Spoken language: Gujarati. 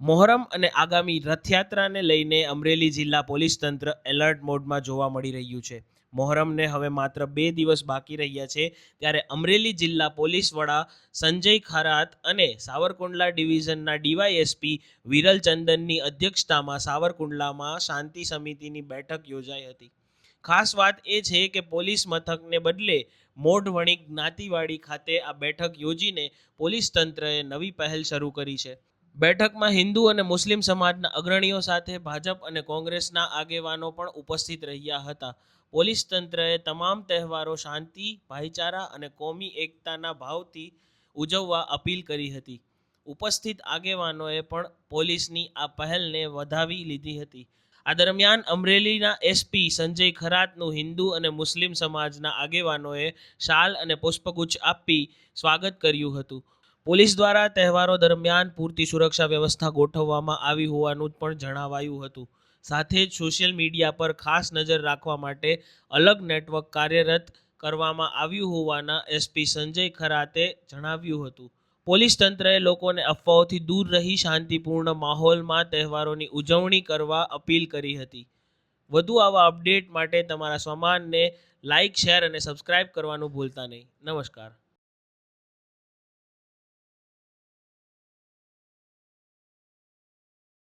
મોહરમ અને આગામી રથયાત્રાને લઈને અમરેલી જિલ્લા પોલીસ તંત્ર એલર્ટ મોડમાં જોવા મળી રહ્યું છે. મોહરમને હવે માત્ર 2 દિવસ બાકી રહ્યા છે, ત્યારે અમરેલી જિલ્લા પોલીસ વડા સંજય ખરાત અને સાવરકુંડલા ડિવિઝનના ડીવાયએસપી વિરલ ચંદનની અધ્યક્ષતામાં સાવરકુંડલામાં શાંતિ સમિતિની બેઠક યોજાઈ હતી. ખાસ વાત એ છે કે પોલીસ મથકને બદલે મોઢવણી જ્ઞાતિવાડી ખાતે આ બેઠક યોજીને પોલીસ તંત્રએ નવી પહેલ શરૂ કરી છે. બેઠકમાં હિન્દુ અને મુસ્લિમ સમાજના અગ્રણીઓ સાથે ભાજપ અને કોંગ્રેસના આગેવાનો પણ ઉપસ્થિત રહ્યા હતા. પોલીસ તંત્રએ તમામ તહેવારો શાંતિ, ભાઈચારા અને કોમી એકતાના ભાવથી ઉજવવા અપીલ કરી હતી. ઉપસ્થિત આગેવાનોએ પણ પોલીસની આ પહેલને વધાવી લીધી હતી. આ દરમિયાન અમરેલીના એસપી સંજય ખરાતનું હિન્દુ અને મુસ્લિમ સમાજના આગેવાનોએ શાલ અને પુષ્પગુચ્છ આપી સ્વાગત કર્યું હતું. પોલીસ દ્વારા તહેવારો દરમિયાન પૂરતી સુરક્ષા વ્યવસ્થા ગોઠવવામાં આવી હોવાનું પણ જણાવાયું હતું. સાથે જ સોશિયલ મીડિયા પર ખાસ નજર રાખવા માટે અલગ નેટવર્ક કાર્યરત કરવામાં આવ્યું હોવાના એસપી સંજય ખરાતે જણાવ્યું હતું. પોલીસ તંત્રએ લોકોને અફવાઓથી દૂર રહી શાંતિપૂર્ણ માહોલમાં તહેવારોની ઉજવણી કરવા અપીલ કરી હતી. વધુ આવા અપડેટ માટે તમારા સ્વમાનને લાઇક, શેર અને સબસ્ક્રાઇબ કરવાનું ભૂલતા નહીં. નમસ્કાર.